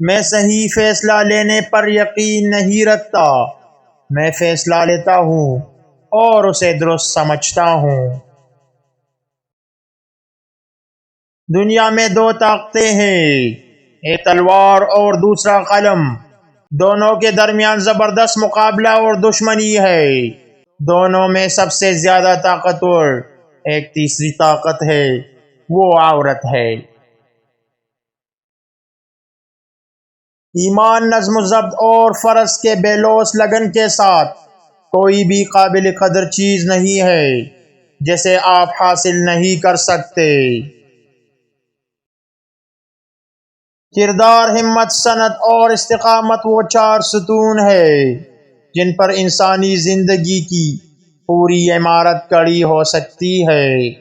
میں صحیح فیصلہ لینے پر یقین نہیں رکھتا، میں فیصلہ لیتا ہوں اور اسے درست سمجھتا ہوں۔ دنیا میں دو طاقتیں ہیں، ایک تلوار اور دوسرا قلم۔ دونوں کے درمیان زبردست مقابلہ اور دشمنی ہے۔ دونوں میں سب سے زیادہ طاقتور ایک تیسری طاقت ہے، وہ عورت ہے۔ ایمان نظم و ضبط اور فرض کے بے لوث لگن کے ساتھ کوئی بھی قابل قدر چیز نہیں ہے جسے آپ حاصل نہیں کر سکتے۔ کردار، ہمت، صنعت اور استقامت وہ چار ستون ہے جن پر انسانی زندگی کی پوری عمارت کھڑی ہو سکتی ہے۔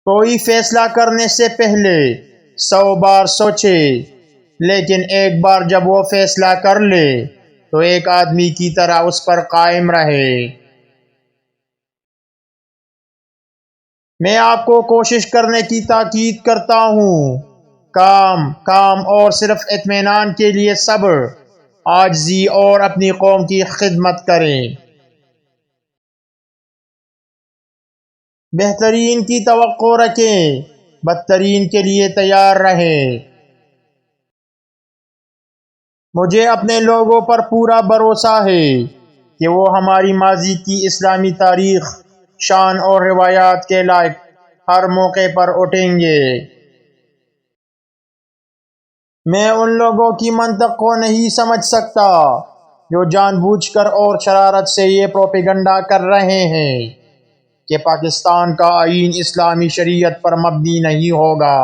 کوئی فیصلہ کرنے سے پہلے 100 بار سوچے، لیکن ایک بار جب وہ فیصلہ کر لے تو ایک آدمی کی طرح اس پر قائم رہے۔ میں آپ کو کوشش کرنے کی تاکید کرتا ہوں، کام اور صرف اطمینان کے لیے صبر، عاجزی اور اپنی قوم کی خدمت کریں۔ بہترین کی توقع رکھیں، بدترین کے لیے تیار رہیں۔ مجھے اپنے لوگوں پر پورا بھروسہ ہے کہ وہ ہماری ماضی کی اسلامی تاریخ، شان اور روایات کے لائق ہر موقع پر اٹھیں گے۔ میں ان لوگوں کی منطق کو نہیں سمجھ سکتا جو جان بوجھ کر اور شرارت سے یہ پروپیگنڈا کر رہے ہیں کہ پاکستان کا آئین اسلامی شریعت پر مبنی نہیں ہوگا۔